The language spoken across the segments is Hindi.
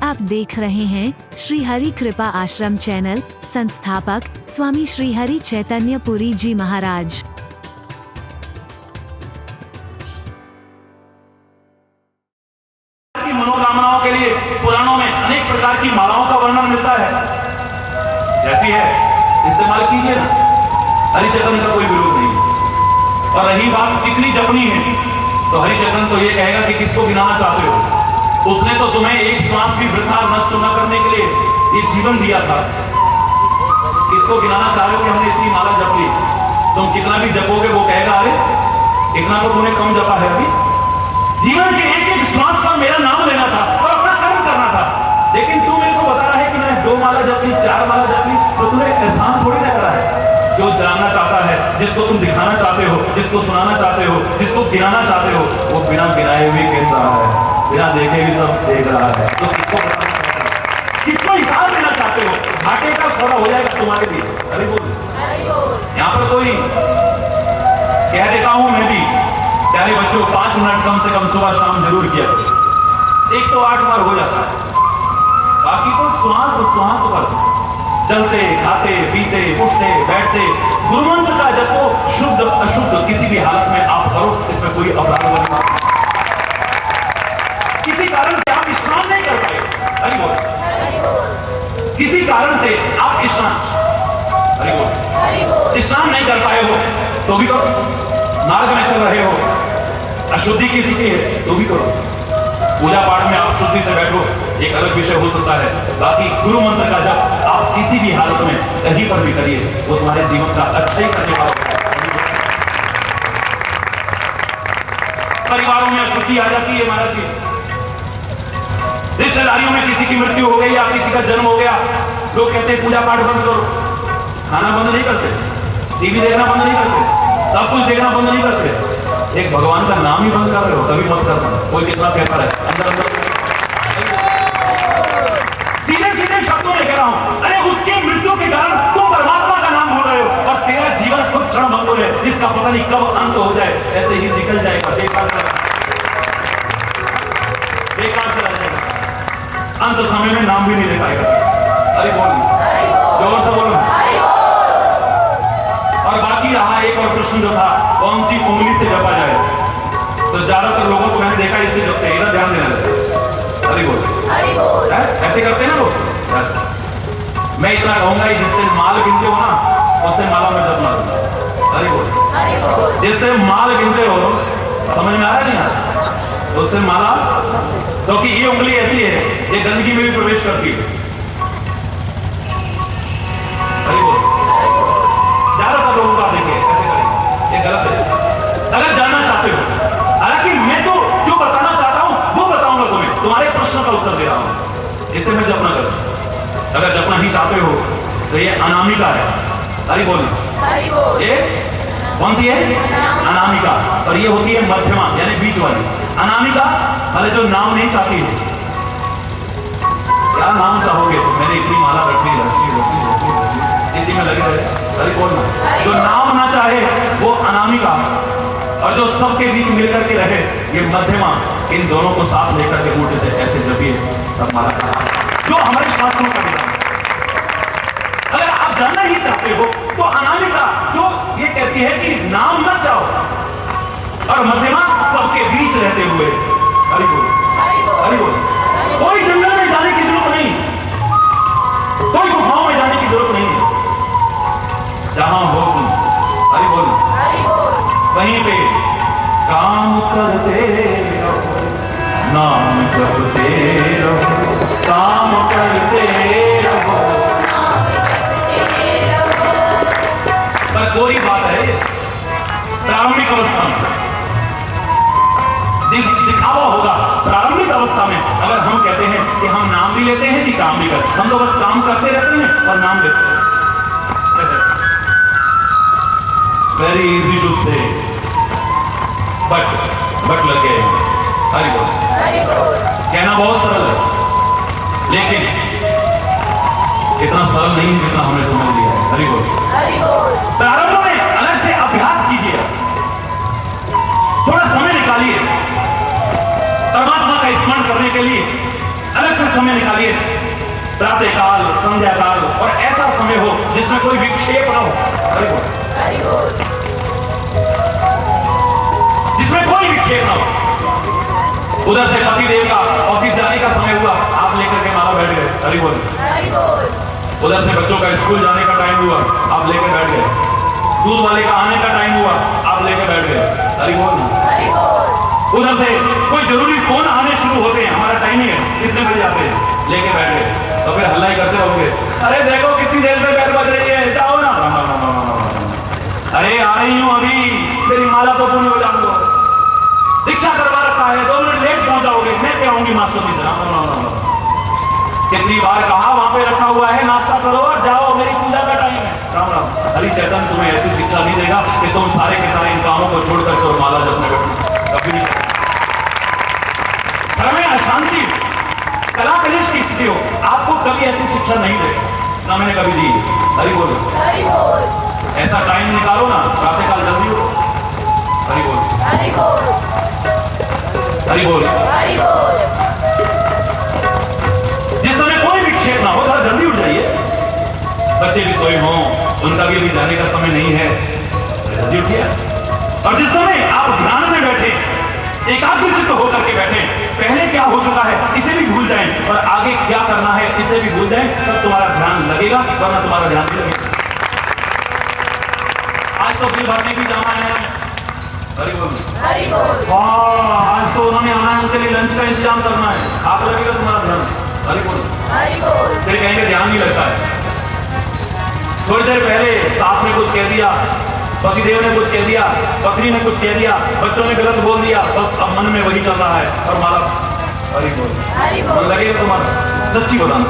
आप देख रहे हैं श्री हरि कृपा आश्रम चैनल। संस्थापक स्वामी श्री हरि चैतन्य पुरी जी महाराज। की मनोकामनाओं के लिए पुराणों में अनेक प्रकार की मालाओं का वर्णन मिलता है। जैसी है इस्तेमाल कीजिए ना, हरिचंद्र का कोई विरोध नहीं। और रही बात कितनी जपनी है, तो हरिचंद्र तो ये कहेगा कि किसको गिनाना चाहते हो। उसने तो तुम्हें एक श्वास की वृथा नष्ट न करने के लिए ये जीवन दिया था। किसको गिनाना चाह रहे हो कि हमने इतनी माला जप ली। तुम कितना भी जपोगे वो कहेगा अरे इतना तो तुमने कम जपा है। अभी जीवन के एक एक श्वास पर मेरा नाम लेना था और अपना कर्म करना था। लेकिन तू मेरे को बता रहा है कि मैं 2 माला जप ली, 4 माला जप ली, तो तुम्हें एहसान थोड़ी ना करा है। जो जानना चाहता है, जिसको तुम दिखाना चाहते हो, जिसको सुनाना चाहते हो, जिसको गिनाना चाहते हो, वो बिना गिनाए हुए गिन रहा है, बिना देखे भी सब देख रहा है। तो किसको हिसाब देना चाहते हो? घाटे का सौदा हो जाएगा तुम्हारे लिए। अरे बोल, यहाँ पर कोई कह देता हूं मैं भी, प्यारे बच्चों 5 मिनट कम से कम सुबह शाम जरूर किया। 108 बार हो जाता है। बाकी तो श्वास श्वास पर चलते खाते पीते उठते बैठते गुरुमंत्र का जपो, शुद्ध अशुद्ध किसी भी हालत में आप करो, इसमें कोई अपराध नहीं। किसी कारण से आप स्नान नहीं कर पाए, हरि बोल, किसी कारण से आप हरि बोल स्नान नहीं कर पाए हो तो भी करो। मार्ग में चल रहे हो, अशुद्धि किसी की है तो भी करो। पूजा पाठ में आप शुद्धि से बैठो, एक अलग विषय हो सकता है। बाकी गुरु मंत्र का जप आप किसी भी हालत में कहीं पर भी करिए, वो तुम्हारे जीवन का अच्छा ही करने वाला है। परिवारों में अशुद्धि आ जाती है महाराज जी। रिश्तेदारियों में किसी की मृत्यु हो गई या किसी का जन्म हो गया, लोग कहते हैं पूजा पाठ बंद करो। खाना बंद नहीं करते, टीवी देखना बंद नहीं करते, सब कुछ देखना बंद नहीं करते। एक भगवान का नाम ही बंद कर रहे हो, कभी मत करना। कोई कितना कहता है अंदर अंदर सीधे सीधे शब्दों में कह रहा हूं, अरे उसके मृत्यु के कारण तुम परमात्मा का नाम भूल रहे हो और तेरा जीवन खुद क्षण भंगुर है, जिसका पता नहीं कब अंत हो जाए, ऐसे ही निकल जाएगा, बेकार चला जाएगा। अंत समय में नाम भी नहीं ले पाएगा। अरे बोल, जोर से बोलो। और बाकी रहा एक और प्रश्न जो था, कौन सी उंगली से जपा जाए, तो ज्यादातर लोगों को मैंने देखा इससे जपते हैं, ध्यान देना लगता। अरे बोल, ऐसे करते हैं ना लोग। मैं इतना कहूंगा जिससे माल गिनते हो ना, उससे माला में जप मारो। अरे बोल, जिससे माल गिनते हो, समझ में आ रहा नहीं आ रहा, उससे माला, क्योंकि ये उंगली ऐसी है ये गंदगी में भी प्रवेश करती है। अरे बोल, ज्यादातर लोगों का देखिए ऐसे करेंगे, ये गलत है। अगर जानना चाहते हो, हालांकि मैं तो जो बताना चाहता हूं वो बताऊंगा तुम्हें, तुम्हारे प्रश्न का उत्तर दे रहा हूं, इससे मैं जपना करूं। अगर जपना ही चाहते हो तो ये अनामिका है। हरि बोल, ये कौन सी है? अनामिका। और ये होती है मध्यमा, यानी बीच वाली। अनामिका वाले जो नाम नहीं चाहती है, क्या नाम चाहोगे? मैंने इतनी माला रखी इसी में लगी रहे। अरे बोलना, जो नाम ना चाहे वो अनामिका, और जो सबके बीच मिलकर के रहे ये मध्यमा। इन दोनों को साथ लेकर के उल्टे से ऐसे जपिए, तब माला जो हमारे शास्त्रों का नियम। अगर आप जानना ही चाहते हो तो अनामिका जो ये कहती है कि नाम मत चाहो, और मध्यमा सबके बीच रहते हुए। हरि बोल, हरि बोल। कोई जंगल में जाने की जरूरत नहीं, कोई गुफाओं में जाने की जरूरत नहीं है। जहां हो तुम, हरि बोल, वहीं पे काम करते रहो, नाम जपते रहो, काम करते रहो। पर कोई बात है, प्रारंभिक अवस्था में दिखावा होगा। प्रारंभिक अवस्था में अगर हम कहते हैं कि हम नाम भी लेते हैं कि काम भी करते हैं, हम तो बस काम करते रहते हैं और नाम लेते हैं। वेरी इजी टू से, बट लगे। हरि बोल, कहना बहुत सरल है, लेकिन इतना सरल नहीं जितना हमने समझ लिया है। हरि बोल। प्रारंभ में अलग से अभ्यास कीजिए, थोड़ा समय निकालिए परमात्मा का स्मरण करने के लिए। अलग अलग से समय निकालिए, प्रातः काल, संध्या काल, और ऐसा समय हो जिसमें कोई विक्षेप न हो। हरि बोल, हरि बोल। जिसमें कोई विक्षेप न हो। उधर से पति देव का ऑफिस जाने का समय हुआ, आप लेकर के माला बैठ गए। हरि बोल, हरि बोल। उधर से बच्चों का स्कूल जाने का टाइम हुआ, आप लेकर बैठ गए। दूध वाले का आने का टाइम हुआ, आप लेकर बैठ गए। हरि बोल, हरि बोल। उधर से कोई जरूरी फोन आने शुरू होते हैं, हमारा टाइमिंग है, कितने बजे आते हैं, लेके बैठ गए। तो फिर हल्ला ही करते रहोगे, अरे देखो कितनी देर से बैठ बज रही है, जाओ ना। अरे आ रही हूं अभी, तेरी माला तो पूरी हो जाने दो। दीक्षा करवा रखा है, 2 मिनट लेट पहुंचाओगे, मैं क्या आऊंगी मास्टर जी से। कितनी बार कहा, वहां पे रखा हुआ है, नाश्ता करो और जाओ, मेरी पूजा का टाइम है। राम राम। हरि चैतन्य तुम्हें ऐसी शिक्षा नहीं देगा कि तुम सारे के सारे इन कामों को छोड़कर और माला जपने बैठो, कभी नहीं। घर में अशांति, कला कलेश की स्थिति हो, आपको कभी ऐसी शिक्षा नहीं देगा, ना मैंने कभी दी। हरि बोलो, हरि बोल। ऐसा टाइम निकालो ना, प्रातः काल जल्दी हो। हरि बोल, हरि बोल, हरि बोल, हरि बोल। जिस समय कोई विक्षेप ना हो, थोड़ा जल्दी उठ जाइए। बच्चे भी सोए हों, उनका भी अभी जाने का समय नहीं है, जल्दी उठिए। और जिस समय आप ध्यान में बैठे, एकाग्रचित्त होकर के बैठे, पहले क्या हो चुका है इसे भी भूल जाएं, और आगे क्या करना है इसे भी भूल जाएं, तब तुम्हारा ध्यान लगेगा, वरना तुम्हारा ध्यान नहीं लगेगा। आज तो अपनी भरने भी जाना है। हरि बोल, हरि बोल। आज तो उन्होंने आना है, उनके लिए लंच का इंतजाम करना है, आप लगेगा तुम्हारा ध्यान। हरि बोल, हरि बोल। फिर कहेंगे ध्यान नहीं लगता है। थोड़ी देर पहले सास ने कुछ कह दिया, पतिदेव ने कुछ कह दिया, पत्नी ने कुछ कह दिया, बच्चों ने गलत बोल दिया, बस अब मन में वही चल रहा है, और माला। हरि बोल, हरि बोल। लगेगा तुम्हारा, सच्ची बताना।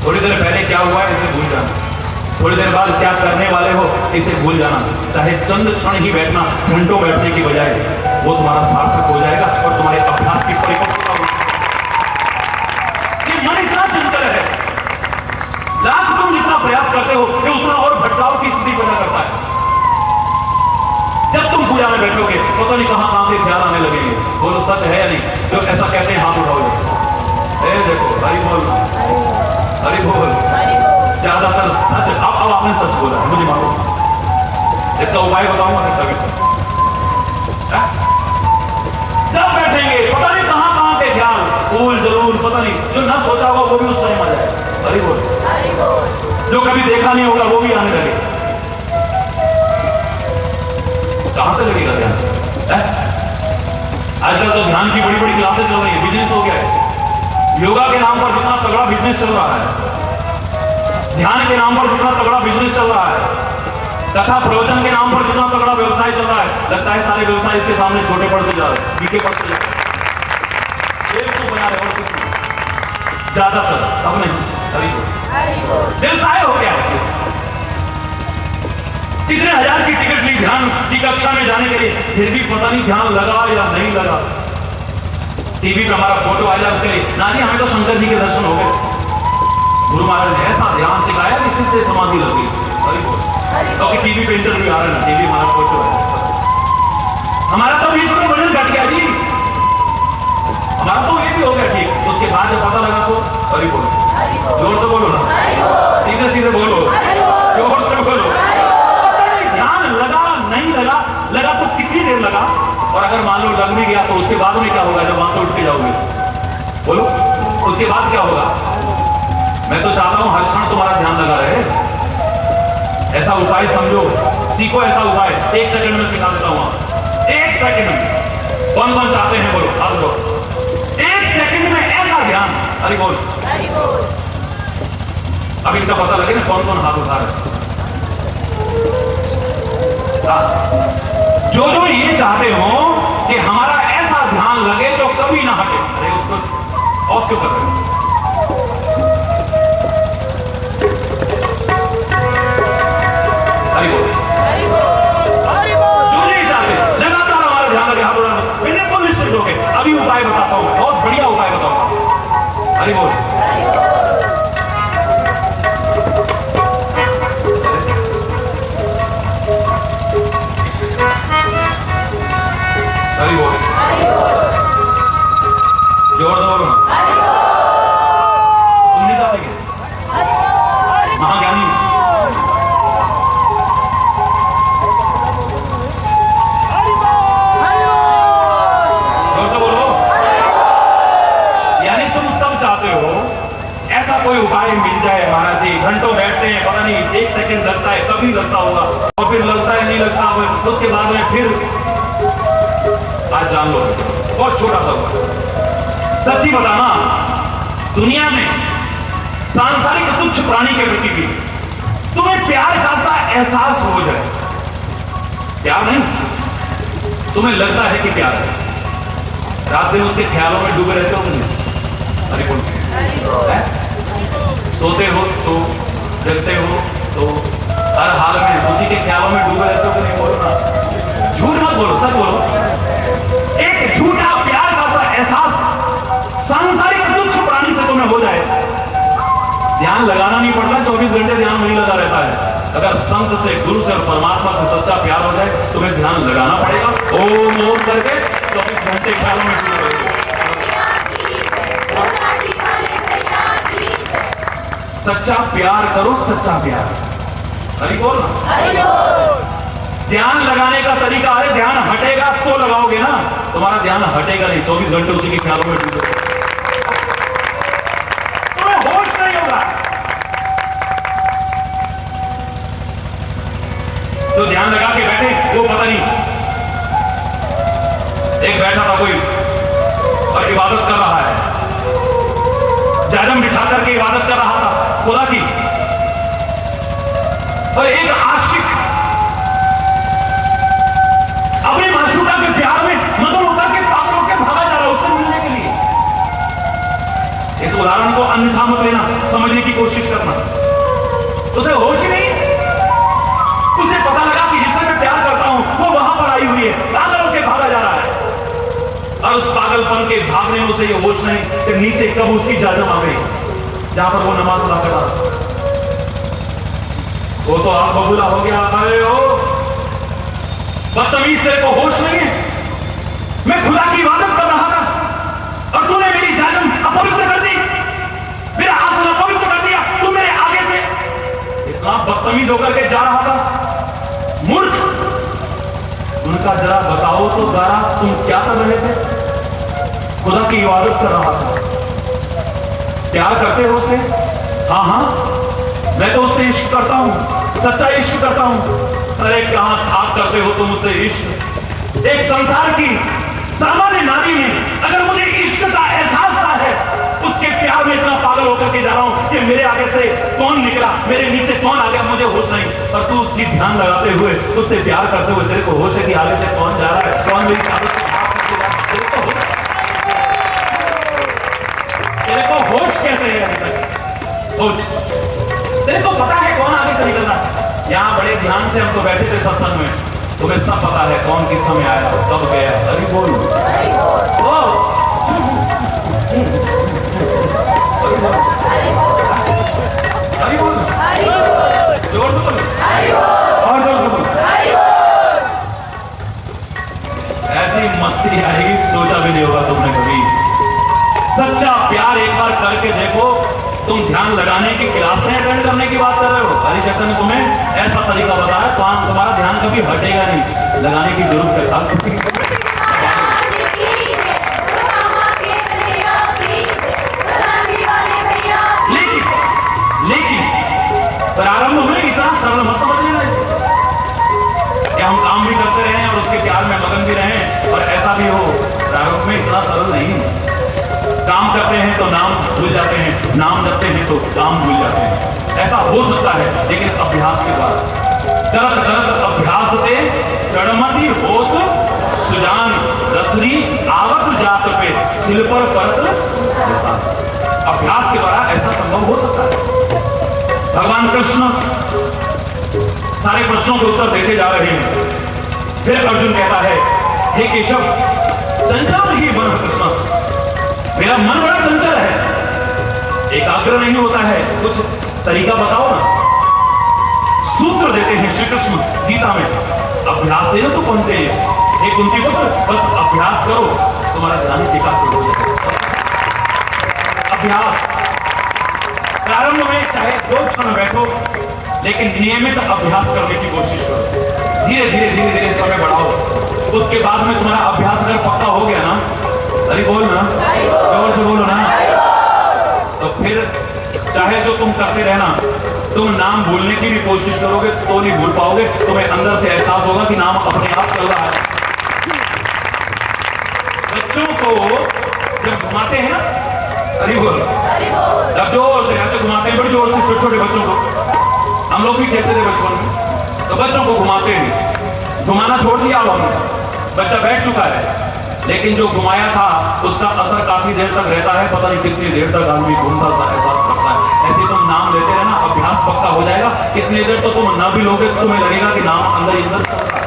थोड़ी देर पहले क्या हुआ है इसे भूल जाना, थोड़ी देर बाद क्या करने वाले हो इसे भूल जाना। चाहे चंद क्षण ही बैठना, घंटों बैठने की बजाय, वो तुम्हारा सार्थक हो जाएगा और तुम्हारे अभ्यास की परिपक्वता होगी। ये मन इतना चंचल है, लाख तुम जितना प्रयास करते हो, ये उतना और भटकाव की स्थिति पैदा करता है। जब तुम पूजा में बैठोगे, पता नहीं कहां के ख्याल आने लगेंगे। बोलो सच है या नहीं? जो ऐसा कहते हैं हाथ उठाओ। देखो, हरि बोल, हरि बोल। ज्यादातर सच, अब आपने सच बोला है, मुझे मालूम। इसका उपाय बताऊंगा मैं कभी। जब बैठेंगे, पता नहीं कहां के ख्याल, फूल जरूर, पता नहीं जो ना सोचा होगा वो भी उस टाइम आ जाए। हरि बोल, हरि बोल। जो कभी देखा नहीं होगा वो भी आने लगे। कहां से लगेगा ध्यान? आजकल तो ध्यान की बड़ी बड़ी क्लासेस चल रही है, बिजनेस हो गया है। योगा के नाम पर जितना तगड़ा बिजनेस चल रहा है, ध्यान के नाम पर जितना तगड़ा बिजनेस चल रहा है, कथा प्रवचन के नाम पर जितना तगड़ा व्यवसाय चल रहा है, लगता है सारे व्यवसाय इसके सामने छोटे पड़ते जा रहे हैं, फीके पड़ते जा रहे हैं। एक तो बना रहे और कुछ नहीं, ज्यादातर सब नहीं। व्यवसाय हो गया है। कितने हजार की टिकट ली ध्यान की कक्षा में जाने के लिए, फिर भी पता नहीं ध्यान लगा या नहीं लगा। टीवी पे हमारा फोटो आ जाए उसके लिए, ना जी हमें तो शंकर जी के दर्शन हो गए। गुरु महाराज ने ऐसा ध्यान सिखाया कि सिद्धे समाधि लग गई। क्योंकि टीवी पे इंटरव्यू आ रहा है ना, टीवी हमारा फोटो है। हमारा तो 20 में वजन घट गया जी, हमारा तो ये भी हो गया ठीक। उसके बाद जब पता लगा तो हरि बोल, जोर से बोलो ना, सीधे सीधे बोलो, जोर से बोलो। ध्यान लगा नहीं लगा, लगा तो कितनी देर लगा, और अगर मान लो लग भी गया तो उसके बाद में क्या होगा जब वहां से उठ के जाओगे? बोलो, उसके बाद क्या होगा? मैं तो चाहता हूं हर क्षण तुम्हारा ध्यान लगा रहे। ऐसा उपाय समझो, सीखो ऐसा उपाय। 1 सेकंड में सिखा देता हूं। 1 सेकंड में कौन कौन चाहते हैं? बोलो, हाथ उठाओ। 1 सेकंड में ऐसा ध्यान। हरि बोल, हरि बोल। अब इनका पता लगे ना कौन कौन हाथ उठा रहे। जो जो ये चाहते हो कि हमारा ऐसा ध्यान लगे जो कभी ना हटे, अरे उसको ऑफ क्यों कर रहे हो? हरि बोल, हरि बोल, हरि बोल। जो नहीं चाहते लगातार हमारा ध्यान लगे, हाथ उठाना, बिल्कुल निश्चित होके अभी उपाय बताता हूं, बहुत बढ़िया उपाय बताता हूं। हरि बोल, हरि बोल। हरि बोल, हरि बोल। जोर से बोलो, हरि बोल। कोई उपाय मिल जाए महाराज जी। घंटों बैठते हैं, पता नहीं 1 सेकंड लगता है, कभी लगता होगा, और फिर लगता है नहीं लगता, उसके बाद में फिर आज जान लो बहुत छोटा सा हुआ। सच्ची बताना, दुनिया में सांसारिक तुच्छ प्राणी के प्रति भी तुम्हें प्यार का सा एहसास हो जाए, प्यार नहीं, तुम्हें लगता है कि प्यार है, रात दिन उसके ख्यालों में डूबे रहते हो तुम। अरे कौन सोते हो तो, जगते हो तो, हर हाल में उसी के ख्यालों में डूबे रहते हो कि नहीं? बोलो ना, झूठ मत बोलो, सच बोलो। एक झूठा प्यार का सा एहसास सांसारिक तुच्छ प्राणी से तुम्हें हो जाए, ध्यान लगाना नहीं पड़ता, 24 घंटे ध्यान वही लगा रहता है। अगर संत से, गुरु से और परमात्मा से सच्चा प्यार हो जाए, तुम्हें ध्यान लगाना पड़ेगा, ओम ओम करके 24 घंटे ख्यालों में डूबे रहोगे। सच्चा प्यार करो, सच्चा प्यार। हरि बोल ना। ध्यान लगाने का तरीका है, ध्यान हटेगा तो लगाओगे ना, तुम्हारा ध्यान हटेगा नहीं, 24 घंटे उसी के ख्यालों में डूबे, तुम्हें होश नहीं होगा। तो ध्यान लगा के बैठे, वो पता नहीं, एक बैठा था कोई और इबादत कर रहा है, जाजम बिछा करके इबादत कर रहा था खुदा की, और एक आशिक अपने माशूका के प्यार में मगन होकर के पागल होकर भागा जा रहा है उससे मिलने के लिए। इस उदाहरण को अन्यथा मत लेना, समझने की कोशिश करना। उसे होश ही नहीं, उसे पता लगा कि जिससे मैं प्यार करता हूं वो वहां पर आई हुई है, पागल होकर भागा जा रहा है, और उस पागलपन के भागने में उसे ये होश नहीं कि नीचे कब उसकी जाजम आ गई जहां पर वो नमाज अदा कर रहा। वो तो आप बबूला हो गया, अरे ओ बदतमीज, तेरे को होश नहीं है, मैं खुदा की इबादत कर रहा था और तूने मेरी जाजम अपवित्र कर दी, मेरा आसन अपवित्र कर दिया, तू मेरे आगे से इतना बदतमीज होकर के जा रहा था। मूर्ख, उनका जरा बताओ तो जरा तुम क्या कर रहे थे? खुदा की इबादत कर रहा था। प्यार करते हो उससे? हाँ हाँ, मैं तो उससे इश्क करता हूं, सच्चा इश्क करता हूं। अरे कहां खाक करते हो तुम उससे इश्क? एक संसार की सामान्य नारी में अगर मुझे इश्क का एहसास सा है, उसके प्यार में इतना पागल होकर के जा रहा हूं कि मेरे आगे से कौन निकला, मेरे नीचे कौन आ गया, मुझे होश नहीं, और तू उसकी ध्यान लगाते हुए, उससे प्यार करते हुए, तेरे को होश है कि आगे से कौन जा रहा है, कौन मेरी तेरे को होश कैसे है अभी तक? सोच, तेरे को पता है कौन आगे से निकलना? यहाँ बड़े ध्यान से हम तो बैठे थे सत्संग में, तुम्हें सब पता है कौन किस समय आया, कब गया। अभी बोल, अभी बोल, जोर से बोल, और जोर से बोल। ऐसी मस्ती आएगी सोचा भी नहीं होगा तुमने कभी। सच्चा प्यार एक बार करके देखो। तुम ध्यान लगाने की क्लासें अटेंड करने की बात कर रहे हो, हरि चैतन्य ने तुम्हें ऐसा तरीका बताया, तो तुम्हारा ध्यान कभी हटेगा नहीं, लगाने की जरूरत है। लेकिन प्रारंभ में इतना सरल मत समझ लेना इसे, क्या हम काम भी करते रहे और उसके प्यार में मगन भी रहे और ऐसा भी हो, प्रारंभ में इतना सरल नहीं। काम करते हैं तो नाम भूल जाते हैं, नाम जपते हैं तो काम भूल जाते हैं, ऐसा हो सकता है, लेकिन अभ्यास के बाद करत करत अभ्यास से चढ़मती होत सुजान रसरी आवत जात पे सिल पर परत निशान। अभ्यास के द्वारा ऐसा संभव हो सकता है। भगवान कृष्ण सारे प्रश्नों के उत्तर देते जा रहे हैं, फिर अर्जुन कहता है, हे केशव, चंचल ही मन कृष्ण, मेरा मन बड़ा चंचल है, एकाग्र नहीं होता है, कुछ तरीका बताओ ना। सूत्र देते हैं श्री कृष्ण गीता में, अभ्यास से तो बनते हैं, एक उनकी पुत्र, बस अभ्यास करो, तुम्हारा ध्यान एकाग्र हो जाएगा। अभ्यास प्रारंभ में चाहे 2 क्षण बैठो, लेकिन नियमित अभ्यास करने की कोशिश करो, धीरे धीरे धीरे धीरे समय बढ़ाओ। उसके बाद में तुम्हारा अभ्यास अगर पक्का हो गया ना, अरे बोल ना, जोर से बोलो ना, तो फिर चाहे जो तुम करते रहना, तुम नाम भूलने की भी कोशिश करोगे तो नहीं भूल पाओगे। तुम्हें अंदर से एहसास होगा कि नाम अपने आप चल रहा है। बच्चों को जब घुमाते हैं ना, अरे बोल, जब जोर से ऐसे घुमाते हैं, बड़ी जोर से, छोटे छोटे बच्चों को, हम लोग भी खेलते थे बचपन में, तो बच्चों को घुमाते हैं, घुमाना छोड़ दिया अब हमने, बच्चा बैठ चुका है, लेकिन जो घुमाया था उसका असर काफी देर तक रहता है। पता नहीं कितनी देर तक आदमी घूमता सा एहसास करता है। ऐसे तुम नाम लेते रहना, अभ्यास पक्का हो जाएगा। कितनी देर तो तुम ना भी लोगे तो तुम्हें लगेगा कि नाम अंदर ही अंदर चल रहा है।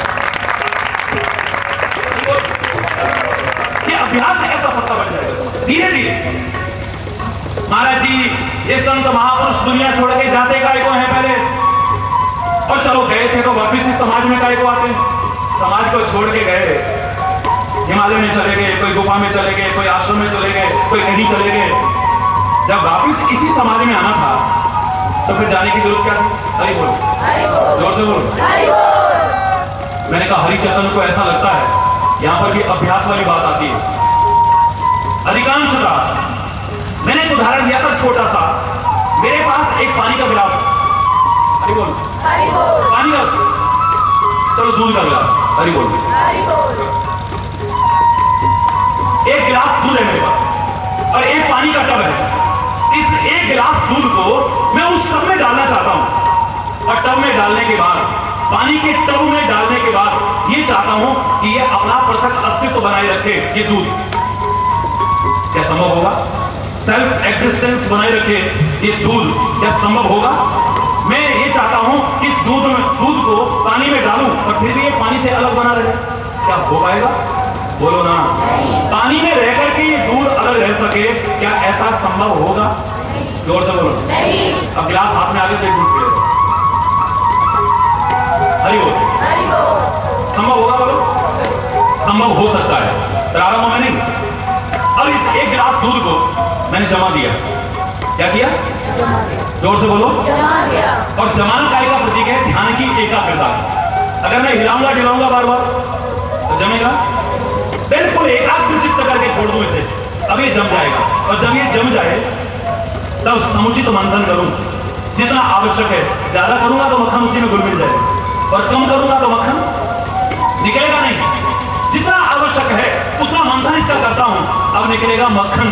ये अभ्यास ऐसा पक्का बन जाएगा धीरे धीरे। महाराज जी, ये संत महापुरुष दुनिया छोड़ के जाते काय को हैं पहले, और चलो गए थे तो वापिस इस समाज में काय को आते हैं। समाज को छोड़ के गए, हिमालय में चले गए, कोई गुफा में चले गए, कोई आश्रम में चले गए, कोई कहीं चले गए। जब वापिस इसी समाज में आना था तो फिर जाने की जरूरत क्या थी? हरि बोल, जोर से बोल। मैंने कहा हरि चैतन्य को ऐसा लगता है यहां पर भी अभ्यास वाली बात आती है। अधिकांशता मैंने एक उदाहरण दिया था छोटा सा। मेरे पास एक पानी का गिलास, हरि बोल, पानी का, चलो दूध का गिलास, हरि बोल, एक गिलास दूध है मेरे पास और एक पानी का टब है। इस एक गिलास दूध को मैं उस टब में डालना चाहता हूं, और टब में डालने के बाद, पानी के टब में डालने के बाद ये चाहता हूं कि ये अपना पृथक अस्तित्व बनाए रखे। ये दूध क्या संभव होगा? सेल्फ एग्जिस्टेंस बनाए रखे ये दूध क्या संभव होगा? मैं ये चाहता हूं कि इस दूध को पानी में डालूं और फिर भी ये पानी से अलग बना रहे। क्या हो पाएगा? बोलो ना। पानी में रह करके ये दूध अलग रह सके, क्या ऐसा संभव होगा? जोर से बोलो। अब गिलास हाथ में आ गए तो दूध पी लो। हरि बोल। संभव होगा? बोलो। संभव हो सकता है, प्रारंभ में नहीं। अब इस एक गिलास दूध को मैंने जमा दिया। क्या किया? जोर से बोलो। और जमाना काय का प्रतीक है? ध्यान की एकाग्रता। अगर मैं हिलाऊंगा डिलाऊंगा बार बार तो जमेगा? बिल्कुल एकाग्र चित्त करके छोड़ दूं इसे, अब ये जम जाएगा। और जब ये जम जाए तब समुचित मंथन करूं, जितना आवश्यक है। ज्यादा करूंगा तो मक्खन उसी में घुल मिल जाएगा, और कम करूंगा तो मक्खन निकलेगा नहीं। जितना आवश्यक है उतना मंथन इसका करता हूं, अब निकलेगा मक्खन।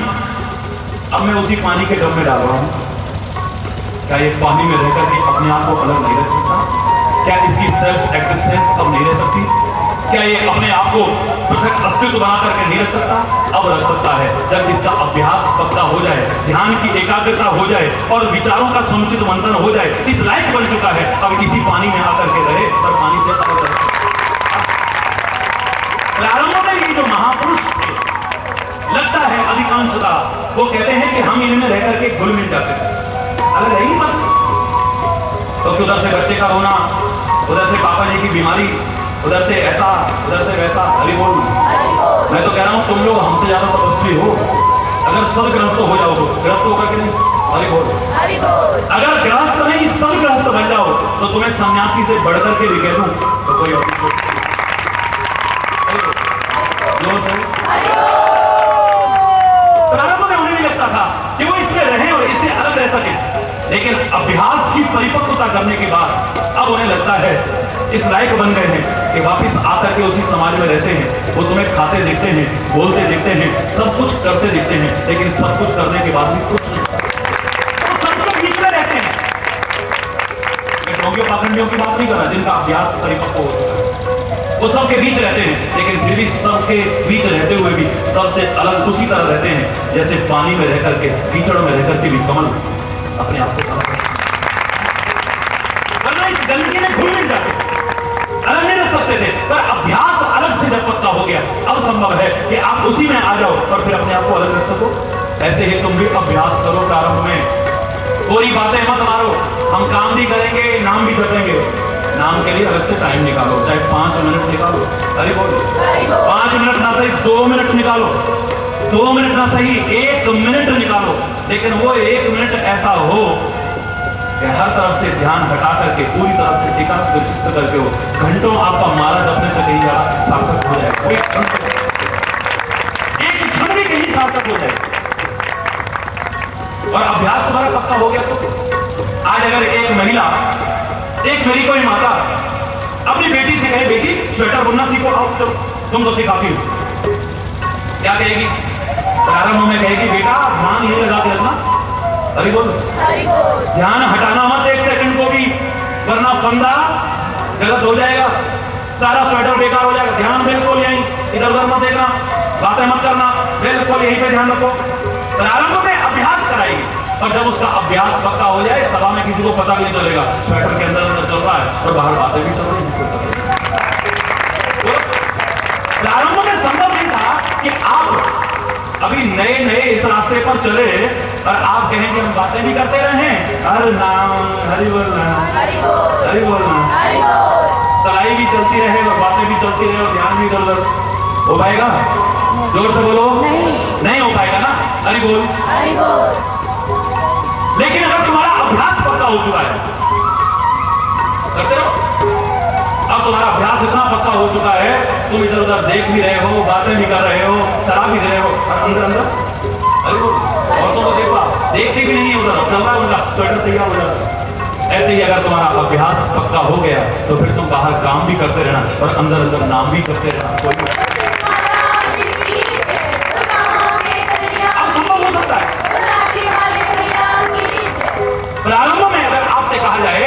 अब मैं उसी पानी के डब में डाल रहा हूं। क्या ये पानी में रहकर के अपने आप को अलग नहीं रख सकता? क्या इसकी सेल्फ एग्जिस्टेंस अब नहीं रह सकती? क्या ये अपने आप को पृथक अस्तित्व बना करके नहीं रख सकता? अब रख सकता है, जब इसका अभ्यास पक्का हो जाए, ध्यान की एकाग्रता हो जाए और विचारों का समुचित मंथन हो जाए। इस लायक बन चुका है, अब इसी पानी में आकर के रहे और पानी से अलग रहे। प्रारंभ में ये जो महापुरुष लगता है अधिकांशता, वो कहते हैं कि हम इनमें रह करके घुल मिल जाते हैं, अलग है ही मत। तो उधर से बच्चे का रोना, उधर से पापा जी की बीमारी, उधर से ऐसा, उधर से वैसा। हरि बोल। मैं तो कह रहा हूं तुम लोग हमसे ज्यादा तपस्वी हो। अगर सदग्रस्त हो जाओ तो ग्रस्त होगा कि नहीं? हरि बोल। अगर ग्रस्त नहीं सदग्रस्त बन जाओ तो तुम्हें सन्यासी से बढ़कर के भी कह दूं तो कोई प्रारंभ में उन्हें भी लगता था कि वो इसमें रहे और इससे अलग रह सके, लेकिन अभ्यास की परिपक्वता करने के बाद अब उन्हें लगता है इस लायक बन गए हैं कि वापिस आकर के उसी समाज में रहते हैं। वो तुम्हें खाते दिखते हैं, बोलते दिखते हैं, सब कुछ करते दिखते हैं, लेकिन सब कुछ करने के बाद भी कुछ नहीं। वो सब लोग बीच में रहते हैं। मैं ढोंगियों पाखंडियों की बात नहीं कर रहा, जिनका अभ्यास परिपक्व हो चुका है, वो सबके बीच रहते हैं, लेकिन फिर भी सबके बीच रहते हुए भी सबसे अलग उसी तरह रहते हैं जैसे पानी में रह करके, कीचड़ में रह करके भी कमल अपने आप को इस गंदगी में घुल मिल जाते, अलग नहीं रह सकते थे। पर अभ्यास अलग से जब पक्का हो गया, अब संभव है कि आप उसी में आ जाओ और फिर अपने आप को अलग रख सको। ऐसे ही तुम भी अभ्यास करो। प्रारंभ में पूरी बातें मत मारो, हम काम भी करेंगे, नाम भी जपेंगे। नाम के लिए अलग से टाइम निकालो, चाहे 5 मिनट निकालो। अरे बोलो, 5 मिनट ना सही 2 मिनट निकालो, 2 मिनट ना सही 1 मिनट निकालो, लेकिन वो 1 मिनट ऐसा हो कि हर तरफ से ध्यान हटा करके पूरी तरह से एकाग्र चित्त करके हो। घंटों आपका महाराज अपने से कहीं ज्यादा सार्थक हो जाएगा। एक क्षण भी कहीं सार्थक हो जाएगा। और अभ्यास तुम्हारा पक्का हो गया तो आज अगर एक महिला, एक मेरी कोई माता अपनी बेटी से कहे बेटी स्वेटर बुनना सीखो, आओ चलो तुम तो सिखाती हो, क्या कहेगी? प्रारंभ में कहेगी बेटा ध्यान ये लगा के रखना, अरे बोल ध्यान हटाना मत एक सेकंड को भी, वरना फंदा गलत हो जाएगा, सारा स्वेटर बेकार हो जाएगा। ध्यान बिल्कुल यहीं, इधर उधर मत देखना, बातें मत करना, बिल्कुल यहीं पे ध्यान रखो। प्रारंभ में अभ्यास कराएगी और जब उसका अभ्यास पक्का हो जाए सभा में किसी को पता भी नहीं चलेगा स्वेटर के अंदर अंदर चल रहा है और बाहर बातें भी चल रही हैं। तो प्रारंभ में संभव नहीं था कि आप अभी नए नए इस रास्ते पर चले और आप कहें कि हम बातें भी करते रहे, हर नाम हरि बोलना, हरि बोलना, सलाई भी चलती रहे और बातें भी चलती रहे और ध्यान भी इधर उधर, हो पाएगा? जोर से बोलो, नहीं हो पाएगा ना, हरि बोल। लेकिन अगर तुम्हारा अभ्यास पक्का हो चुका है, करते रहो। अब तुम्हारा अभ्यास इतना पक्का हो चुका है, तुम इधर उधर देख भी रहे हो, बातें भी कर रहे हो, शराब भी दे रहे हो, और अंदर अंदर अरे वो औरतों को देखो, देखते भी नहीं है, उधर चल रहा है उनका स्वेटर तैयार हो जाता है। ऐसे ही अगर तुम्हारा अभ्यास पक्का हो गया तो फिर तुम बाहर काम भी करते रहना और अंदर अंदर नाम भी करते रहना। कोई अब संभव हो सकता है। प्रारंभ में अगर आपसे कहा जाए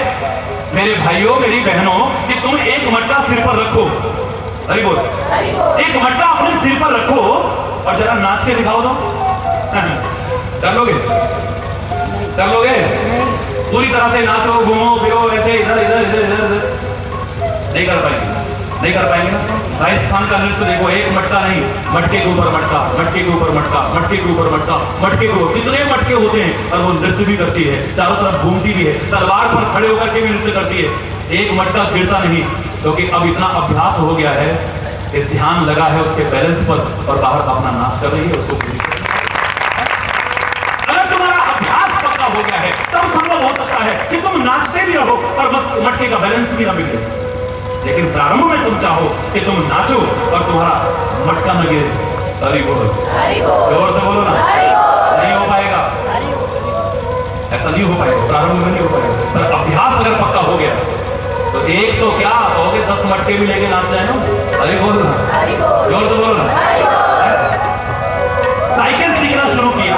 मेरे भाइयों मेरी बहनों कि तुम एक मटका सिर पर रखो, अरे बोल, एक मटका अपने सिर पर रखो और जरा नाच के दिखाओ तो कर लोगे? कर लोगे? पूरी तरह से नाचो घूमो फिरो ऐसे इधर इधर इधर इधर इधर नहीं कर पाएंगे, नहीं कर पाएंगे ना। राजस्थान का नृत्य देखो, एक मटका नहीं, मटके के ऊपर मटका, मटके के ऊपर मटका, मटके के ऊपर मटका, मटके के ऊपर कितने मटके होते हैं और वो नृत्य भी करती है, चारों तरफ घूमती भी है, तलवार पर खड़े होकर के भी नृत्य करती है। एक मटका गिरता नहीं क्योंकि अब इतना अभ्यास हो गया है कि ध्यान लगा है उसके बैलेंस पर और बाहर अपना नाच कर रही है उसको। अगर तुम्हारा अभ्यास पक्का हो गया है तब संभव हो सकता है कि तुम नाचते भी रहो और बस मटके का बैलेंस भी ना बिगड़े। लेकिन प्रारंभ में तुम चाहो कि तुम नाचो और तुम्हारा मटका न गिरे, हरि बोलो, जोर से बोलो ना, नहीं हो पाएगा, ऐसा नहीं हो पाएगा, प्रारंभ में नहीं हो पाएगा। पर अभ्यास अगर पक्का हो गया तो एक तो क्या कहोगे 10 मटके भी लेके नाच जाए ना, हरि बोलो ना, जोर से बोलो ना। साइकिल सीखना शुरू किया,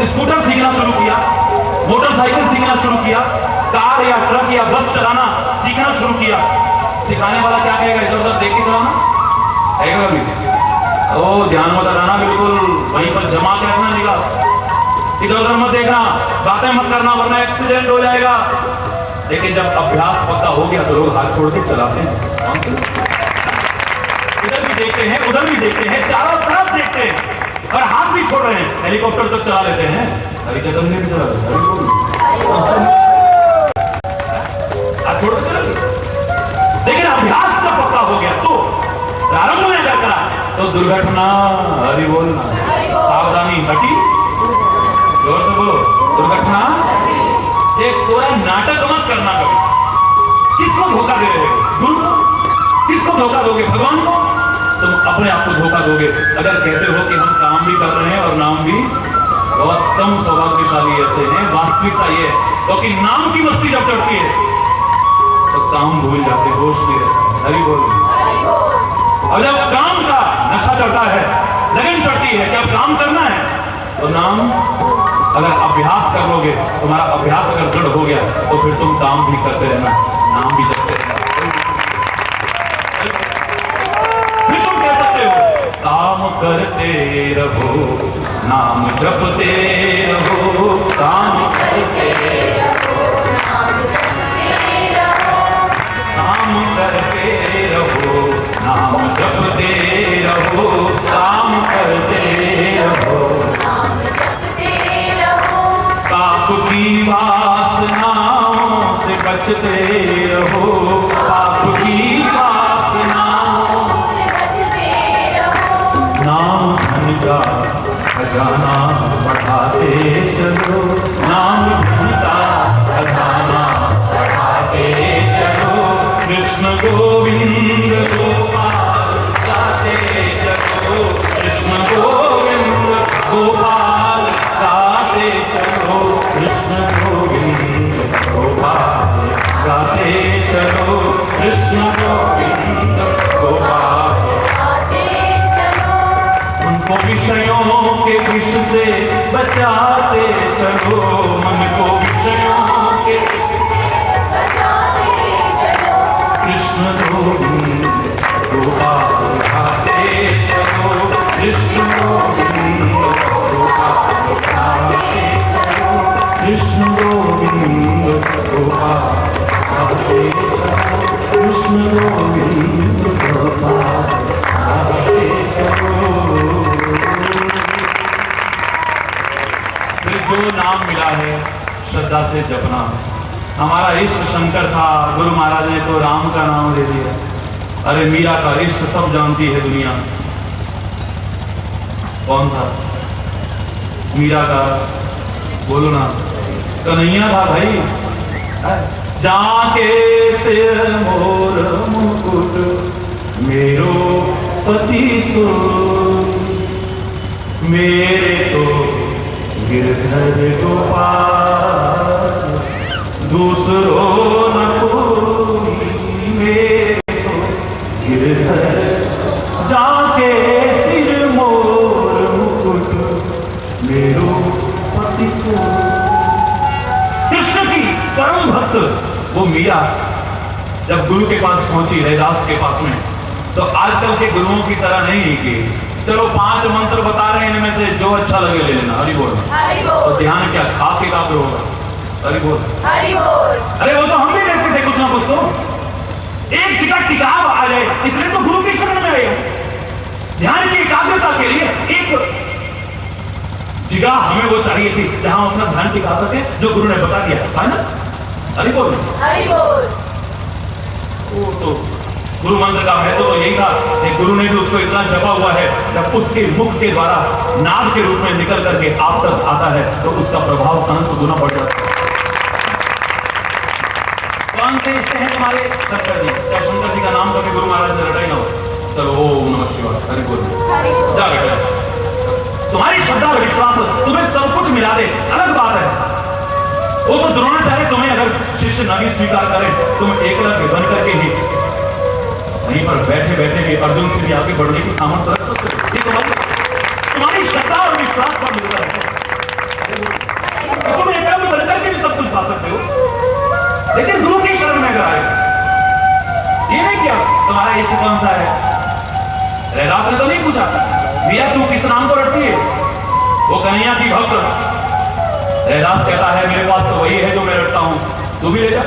स्कूटर सीखना शुरू किया, मोटरसाइकिल सीखना शुरू किया, कार या ट्रक या बस चलाना सीखना शुरू किया, सिखाने वाला क्या कहेगा? इधर उधर देख के चलाना कहेगा कभी? ओ ध्यान मत लगाना, बिल्कुल वहीं पर जमा के रखना निगाह, इधर उधर मत देखना, बातें मत करना वरना एक्सीडेंट हो जाएगा। लेकिन जब अभ्यास पक्का हो गया तो लोग हाथ छोड़ के चलाते हैं, इधर भी देखते हैं उधर भी देखते हैं, चारों तरफ देखते हैं और हाथ भी छोड़ रहे हैं, हेलीकॉप्टर तक चला लेते हैं, हरी चैतन्य भी चला लेते हैं, हाथ छोड़ के चला। लेकिन अभ्यास से पक्का हो गया तो प्रारंभ में अगर करा तो दुर्घटना, हरि बोलना, सावधानी हटी, जोर से बोलो, दुर्घटना। एक पूरा नाटक मत करना कभी। किसको धोखा दे रहे हो? गुरु को? किसको धोखा दोगे? भगवान को? तुम अपने आप को धोखा दोगे अगर कहते हो कि हम काम भी कर रहे हैं और नाम भी। बहुत कम सौभाग्यशाली ऐसे हैं। वास्तविकता ये है क्योंकि नाम की मस्ती जब चढ़ती है तो काम भूल जाते, होश नहीं रहता। हरि बोल। और जब काम का नशा चढ़ता है, लगन चढ़ती है कि अब काम करना है तो नाम अगर अभ्यास कर लोगे, तुम्हारा अभ्यास अगर दृढ़ हो गया तो फिर तुम काम भी करते रहना, नाम भी जपते रहना। फिर तुम कह सकते हो काम करते रहो, नाम जपते रहो, काम करते रहो, नाम जपते रहो, काम करते रहो, नाम जपते रहो, काम करते रहो, पाप की वासनाओं से बचते रहो, पाप की वासनाओं से बचते रहो, नाम धन का खजाना बढ़ाते चलो, नाम धन का खजाना बढ़ाते चलो, कृष्ण गोविंद गोपाल गाते चलो, कृष्ण गोविंद गोपाल गाते चलो, विषयों के विष से बचाते चलो, मन को विषयों के विष से बचाते चलो, कृष्ण गोविंद गोपाल खाते चलो, कृष्ण गोविंद गोपाल खाते चलो, कृष्ण गोविंद गोपाल खाते चलो, कृष्ण गोविंद गोपाल खाते चलो। फिर जो नाम मिला है श्रद्धा से जपना। हमारा इष्ट शंकर था, गुरु महाराज ने तो राम का नाम दे दिया। अरे मीरा का इष्ट सब जानती है दुनिया। कौन था मीरा का? बोलो ना। कन्हैया था भाई। जाके सिर मोर मुकुट मेरो पति सो, मेरे तो गिरधर गोपाल दूसरो न कोई, मेरे तो गिरधर। जाके सिर मोर मुकुट मेरो पति सो। कृष्ण की परम भक्त वो मीरा जब गुरु के पास पहुंची, रैदास के पास में, तो आजकल के गुरुओं की तरह नहीं कि चलो 5 मंत्र बता रहे हैं, इनमें से जो अच्छा लगे ले लेना। हरि बोल। तो ध्यान क्या खा के काफी होगा। हरि बोल, हरि बोल। अरे वो तो हम भी देखते थे कुछ ना कुछ तो। एक जगह किताब आ जाए, इसलिए तो गुरु की शरण में आए। ध्यान की एकाग्रता के लिए एक जगह हमें वो चाहिए थी जहां हम अपना ध्यान टिका सके, जो गुरु ने बता दिया है ना। हरि बोल, हरि बोल। वो तो गुरु मंत्र का महत्व तो यही था कि गुरु ने भी उसको इतना जपा हुआ है, जब उसके मुख के द्वारा नाद के रूप में निकल करके आप तक आता है तो उसका प्रभाव अनंत गुना बढ़ जाता है। कौन से इष्ट हैं तुम्हारे? शंकर जी। क्या शंकर जी का नाम कभी गुरु महाराज ने रटा ही ना हो? चलो ओम नमः शिवाय। हरि बोल। जा बेटा, तुम्हारी श्रद्धा और विश्वास तुम्हें सब कुछ मिला दे, अलग बात है। वो तो द्रोणाचार्य तुम्हें अगर शिष्य नहीं स्वीकार करे, तुम एकलव्य बन करके ही वहीं पर बैठे बैठे भी अर्जुन से भी आगे बढ़ने की सामर्थ्य रख सकते हो। ये तुम्हारी श्रद्धा और विश्वास पर निर्भर है। तुम एकलव्य बन करके भी सब कुछ पा सकते हो, लेकिन गुरु की शरण में अगर आए, ये नहीं किया तुम्हारा इष्ट कौन सा है। रैदास ने तो नहीं पूछा भैया तू किस नाम को रटती है, वो कन्हैया की भक्त। रैदास कहता है मेरे पास तो वही है जो मैं रटता हूं, तू भी ले जा।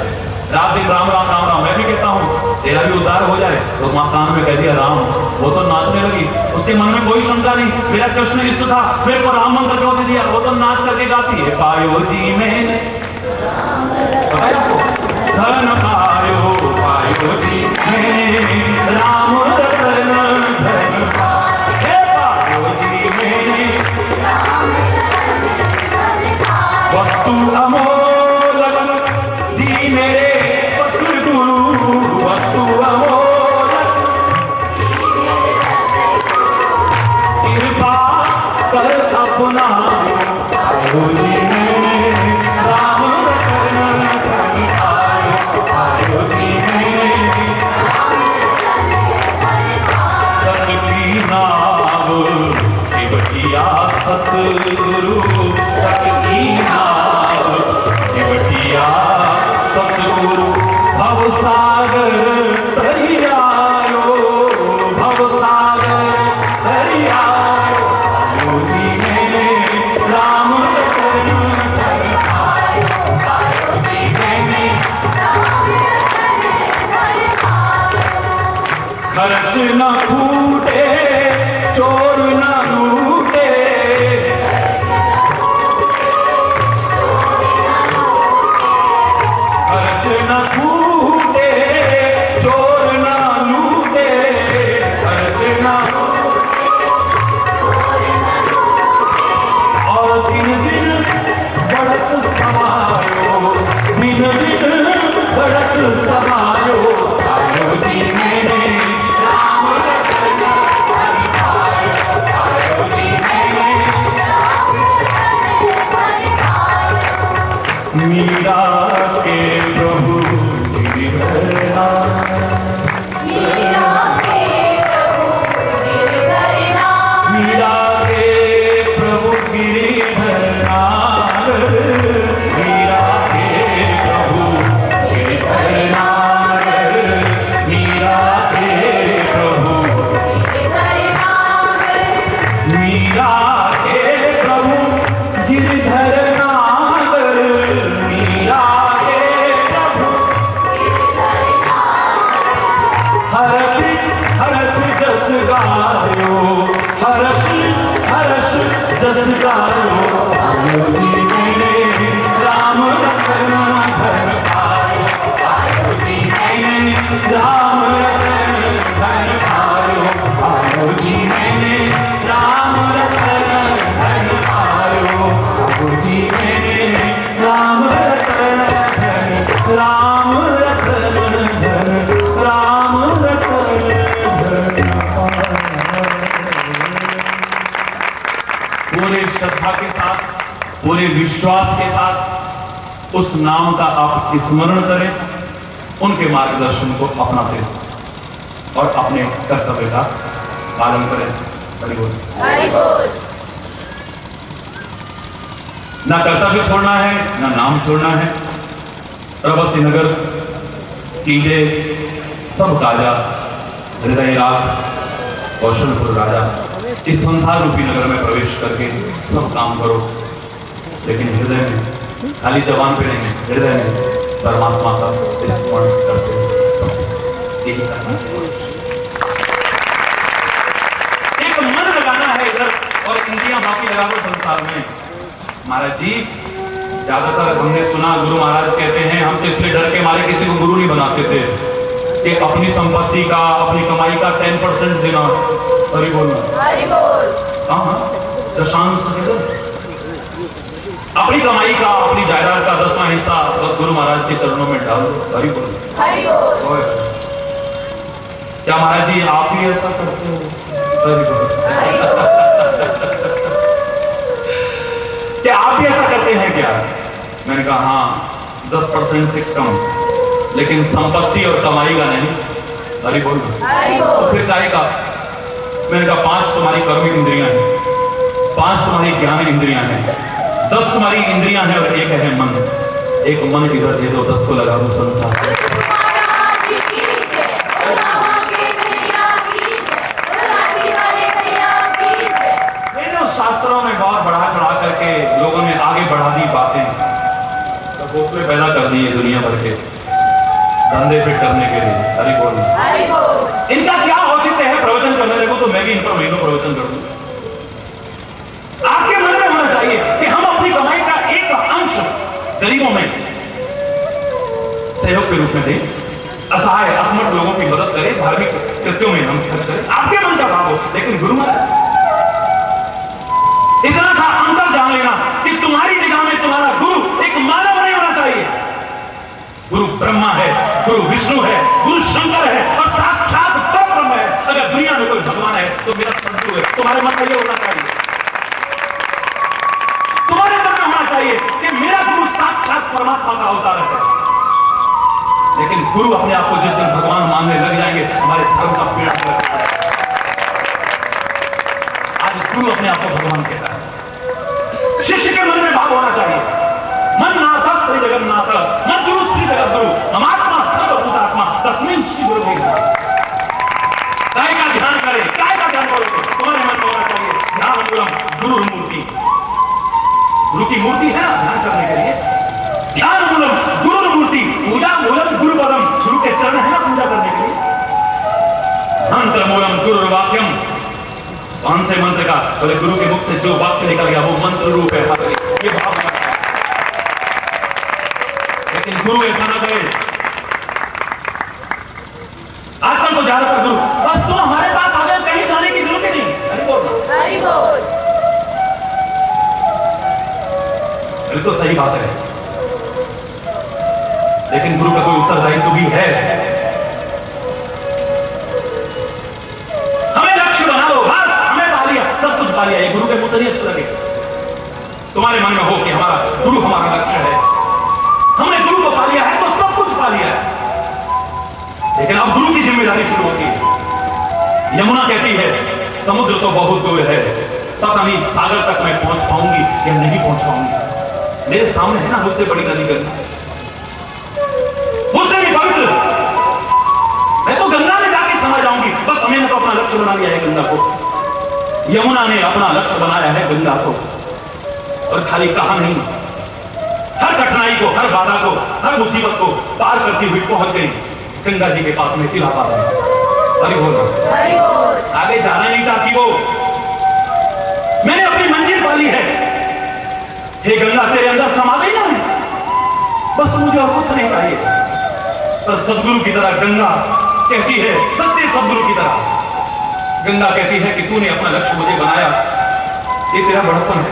रात दिन राम राम राम राम मैं भी कहता हूं, तेरा भी उद्धार हो जाए। तो मां कान में कह दिया राम, वो तो नाचने लगी। उसके मन में कोई शंका नहीं, मेरा कृष्ण इष्ट था, मेरे को राम मंत्र क्यों दे दिया। वो तो नाच करके गाती है पायो जी मैंने धन पायो, पायो जी मैंने राम रतन धन पायो जी मैंने वस्तु अमोल दी मेरे सतगुरु, वस्तु अमोल कृपा कर अपना पायो जी मैंने राम रतन धन पायो जी मैंने सतकी नाव केवटिया सतगुरु, सतकी नाव केवटिया सतगुरु भवसागर तरियायो, भवसागर तरियायो पायो जी मैंने राम रतन धन पायो, पायो जी मैंने राम रतन धन पायो। खर्च न फूटे चोर न लूटे, खर्च न फूटे चोर न लूटे, खर्च न और दिन दिन बढ़त समायो, दिन दिन बढ़त समायो पायो जी मैंने राम रतन धन पायो, पायो जी मैंने राम रतन धन पायो। मीरा के प्रभु गिरधरनाथ, मीरा के प्रभु गिरधरनाथ, मीरा के राम रतन धन पायो, पायो जी मैंने राम रतन धन पायो, पायो जी मैंने राम रतन धन पायो, पायो जी मैंने राम रतन धन, राम रतन धन, राम रतन धन पायो। पूरे श्रद्धा के साथ, पूरे विश्वास के साथ उस नाम का आप स्मरण करें, उनके मार्गदर्शन को अपनाते और अपने कर्तव्य का पालन करें। हरि बोल, हरि बोल। ना कर्तव्य छोड़ना है, ना नाम छोड़ना है। प्रभसी नगर कीजे सब काजा, हृदय राग कौशलपुर राजा। इस संसार रूपी नगर में प्रवेश करके सब काम करो, लेकिन हृदय में, खाली जबान पे नहीं, हृदय में परमात्मा का स्मरण करते हैं। बस यही करना है। एक मन लगाना है इधर और इंद्रियां बाकी लगा दो संसार में। महाराज जी, ज्यादातर हमने सुना गुरु महाराज कहते हैं, हम तो इसलिए डर के मारे किसी को गुरु नहीं बनाते थे कि अपनी संपत्ति का, अपनी कमाई का 10% देना। हरि बोलना, हरि बोल। हाँ, दशांश अपनी कमाई का, अपनी जायदाद का 10वां हिस्सा बस गुरु महाराज के चरणों में डाल दो। हरि बोल, हरि बोल। क्या महाराज जी आप ही ऐसा करते हो? हरि बोल। क्या आप भी ऐसा करते हैं क्या? मैंने कहा हाँ, 10% से कम, लेकिन संपत्ति और कमाई का नहीं। हरि बोल, हरि बोल। तो फिर काय का? मैंने कहा 5 तुम्हारी कर्म इंद्रियां हैं, 5 तुम्हारी ज्ञान इंद्रियां हैं, 10 तुम्हारी इंद्रियां हैं और एक है मन। एक मन इधर दे दो, 10 को लगा दो संसार। शास्त्रों में बहुत बढ़ा चढ़ा करके लोगों ने आगे बढ़ा दी बातें, तो घोसले पैदा कर दिए दुनिया भर के धंधे फिट करने के लिए। हरि बोल, हरि बोल। इनका क्या औचित्य है प्रवचन करने लगो तो मैं भी इन पर महीनों प्रवचन कर दूं। आपके मन में होना चाहिए कि हम अपनी कमाई का एक अंश गरीबों में सहयोग के रूप में दें, असहाय असमर्थ लोगों की मदद करें, धार्मिक कृत्यों में हम खर्च करें। आपके मन का भाव हो, लेकिन गुरु महाराज इतना सा अंतर जान लेना कि तुम्हारी निगाह में तुम्हारा गुरु एक मानव नहीं होना चाहिए। गुरु ब्रह्मा है, गुरु विष्णु है, गुरु शंकर है और साक्षात परब्रह्म है। अगर दुनिया में कोई भगवान है तो मेरा सद्गुरु है। तुम्हारे मन में यह होना चाहिए, तुम्हारे मन में होना चाहिए कि मेरा गुरु साक्षात परमात्मा का अवतार है। लेकिन गुरु अपने आप को जिस दिन भगवान मानने लग जाएंगे, हमारे धर्म का पीड़ा कर। आज गुरु अपने आप को भगवान कहता है। शिष्य के मन में भाव होना चाहिए, मन नाथ श्री जगन्नाथ, मन गुरु श्री जगद्गुरु, अमात्मा सर्वभूतात्मा तस्मिन् श्री गुरु। काय का ध्यान करें, काय का ध्यान करोगे? तुम्हारे मन में होना चाहिए ध्यान मूलम गुरु मूर्ति। गुरु की मूर्ति है ना ध्यान करने के लिए। ध्यान मूलम गुरु मूर्ति, पूजा मूलम गुरु पदम, गुरु के चरण है ना पूजा करने के लिए। मंत्र मूलम गुरु वाक्यम, कौन से मंत्र का? बोले गुरु के मुख से जो वाक्य निकल गया वो मंत्र रूप है। ये भाव, लेकिन गुरु ऐसा ना करे। आजकल तो ज्यादातर गुरु बस तुम हमारे पास आ जाओ, कहीं जाने की जरूरत ही नहीं। हरि बोल, हरि बोल। बिल्कुल सही बात है, लेकिन गुरु का कोई उत्तरदायित्व भी है। हमें लक्ष्य बना लो, बस हमें पा लिया, सब कुछ पा लिया। ये गुरु के मुंह से नहीं अच्छा लगे। तुम्हारे मन में हो कि हमारा गुरु हमारा लक्ष्य है, हमने गुरु को पा लिया है तो सब कुछ पा लिया है। लेकिन अब गुरु की जिम्मेदारी शुरू होती है। यमुना कहती है समुद्र तो बहुत दूर है, पता नहीं सागर तक मैं पहुंच पाऊंगी या नहीं पहुंच पाऊंगी। मेरे सामने है ना मुझसे बड़ी नदी गंगा, मुझसे भी पवित्र। मैं तो गंगा में जाके समा जाऊंगी। बस हमने तो अपना लक्ष्य बना लिया है गंगा को। यमुना ने अपना लक्ष्य बनाया है गंगा को। और खाली कहा नहीं, हर कठिनाई को, हर बाधा को, हर मुसीबत को पार करती हुई पहुंच गई गंगा जी के पास में इलाहाबाद में। हरि बोल, हरि बोल। आगे जाना नहीं चाहती वो। मैंने अपनी मंजिल पा ली है, हे गंगा तेरे अंदर समा गई ना, बस मुझे और कुछ नहीं चाहिए। पर सदगुरु की तरह गंगा कहती है, सच्चे सदगुरु की तरह गंगा कहती है कि तूने अपना लक्ष्य मुझे बनाया, ये तेरा बड़प्पन है।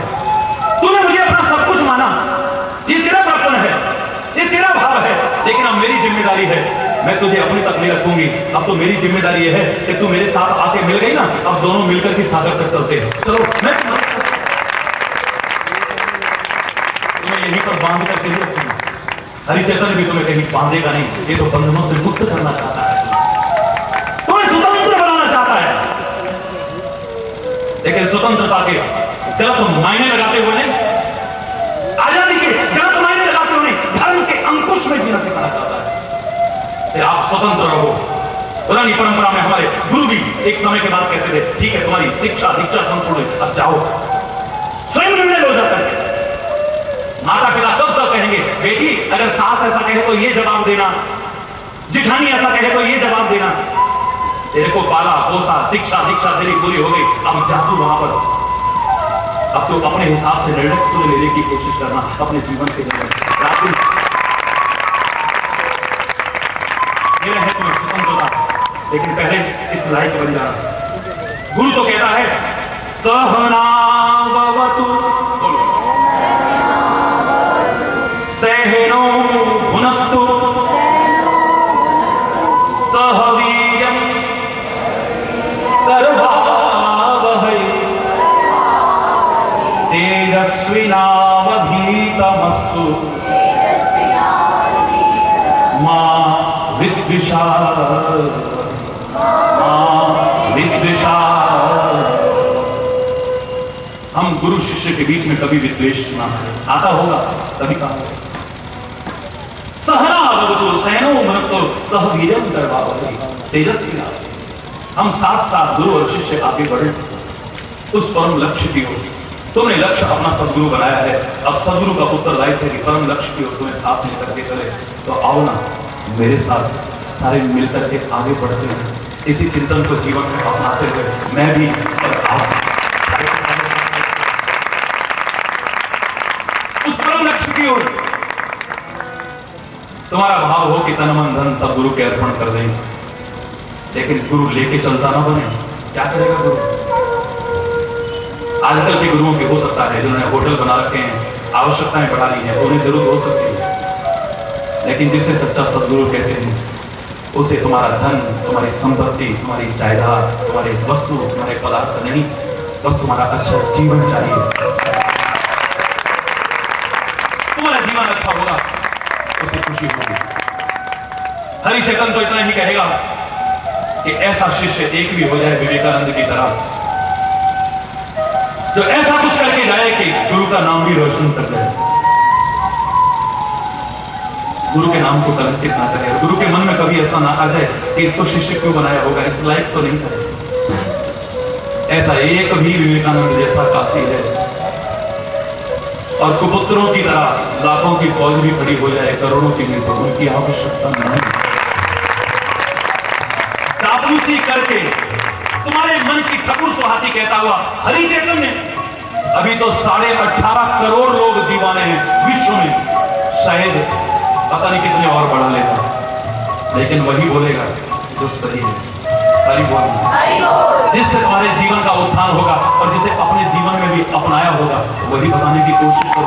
तूने मुझे अपना सब कुछ माना, ये तेरा बड़प्पन है, ये तेरा भाव है। लेकिन अब मेरी जिम्मेदारी है, मैं तुझे अपनी तक नहीं रखूंगी। अब तो मेरी जिम्मेदारी ये है कि तू मेरे साथ आके मिल गई ना, अब दोनों मिलकर के सागर तक चलते हैं। चलो मैं तुम्हें यहीं पर बांध करके नहीं रखूंगा। हरिचेतन भी तुम्हें कहीं बांधेगा नहीं, ये तो बंधनों से मुक्त करना चाहता है, तुम्हें स्वतंत्र बनाना चाहता है। लेकिन स्वतंत्रता के गलत मायने लगाते हुए नहीं, आजादी के गलत मायने लगाते हुए नहीं, धर्म के अंकुश में जीना सिखाना चाहता है। आप स्वतंत्र रहो। पुरानी परंपरा में हमारे गुरु भी एक समय के बाद कहते थे, ठीक है तुम्हारी शिक्षा दीक्षा संपूर्ण, अब जाओ स्वयं निर्णय लो जाकर। माता पिता कब तक कहेंगे, बेटी अगर सास ऐसा कहे तो ये जवाब देना, जिठानी ऐसा कहे तो ये जवाब देना। तेरे को पाला पोसा, शिक्षा दीक्षा तेरी पूरी हो गई, अब जा तू वहां पर। अब तो अपने हिसाब से निर्णय तुझे लेने की कोशिश करना अपने जीवन के लिए। मेरा है तुम्हें स्वतंत्रता, लेकिन पहले इस लायक बन जाना। गुरु तो कहता है सहनावतु सहनो भुनक्तु सह वीर्यं करवावहै तेजस्विनावधीतमस्तु मा विद्विषावहै। हम गुरु शिष्य के बीच में कभी विद्वेष ना आता होगा, तभी कहा सहनावतु सहनो भुनक्तु सह वीर्यं करवावहै तेजस्विना। हम साथ साथ गुरु और शिष्य आगे बढ़े उस परम लक्ष्य की ओर। तुमने लक्ष्य अपना सदगुरु बनाया है, अब सदगुरु का उत्तरदायित्व है कि परम लक्ष्य की ओर तुम्हें साथ मिलकर के चले। तो आओ ना मेरे साथ सारे मिलकर के आगे बढ़ते हैं, इसी चिंतन को जीवन में अपनाते हुए मैं भी और आप उस परम लक्ष्य की ओर। तुम्हारा भाव हो कि तन मन धन सब गुरु के अर्पण कर दें, लेकिन गुरु लेके चलता ना बने, क्या करेगा गुरु? आजकल के गुरुओं के हो सकता है जिन्होंने होटल बना रखे हैं, आवश्यकताएं बढ़ा ली हैं, उन्हें जरूर हो सकती है, लेकिन जिसे सच्चा सदगुरु कहते हैं उसे तुम्हारा धन, तुम्हारी संपत्ति, तुम्हारी जायदाद, तुम्हारे वस्तु, तुम्हारे पदार्थ नहीं, बस तुम्हारा अच्छा जीवन चाहिए। तुम्हारा जीवन अच्छा होगा, उसे खुशी होगी। हरिचेतन तो इतना ही कहेगा कि ऐसा शिष्य एक भी हो जाए विवेकानंद की तरह, जो ऐसा कुछ करके जाए कि गुरु का नाम भी रोशन कर जाए, गुरु के नाम को कलंकित ना करे। गुरु के मन में कभी ऐसा ना आ जाए कि इसको शिष्य क्यों बनाया होगा, इस लायक तो नहीं करे। ऐसा एक भी विवेकानंद जैसा काफी है। और कुपुत्रों की तरह लाखों की फौज भी खड़ी हो जाए, करोड़ों की भी, तो उनकी आवश्यकता नहीं। चापलूसी करके तुम्हारे मन की ठकुर सुहाती कहता हुआ हरिचेतन ने, अभी तो 18.5 करोड़ लोग दीवाने हैं विश्व में, शायद पता नहीं कितने और बढ़ा लेगा, लेकिन वही बोलेगा जो सही है। हरि बोल, जिससे तुम्हारे जीवन का उत्थान होगा और जिसे अपने जीवन में भी अपनाया होगा, वही बताने की कोशिश करो।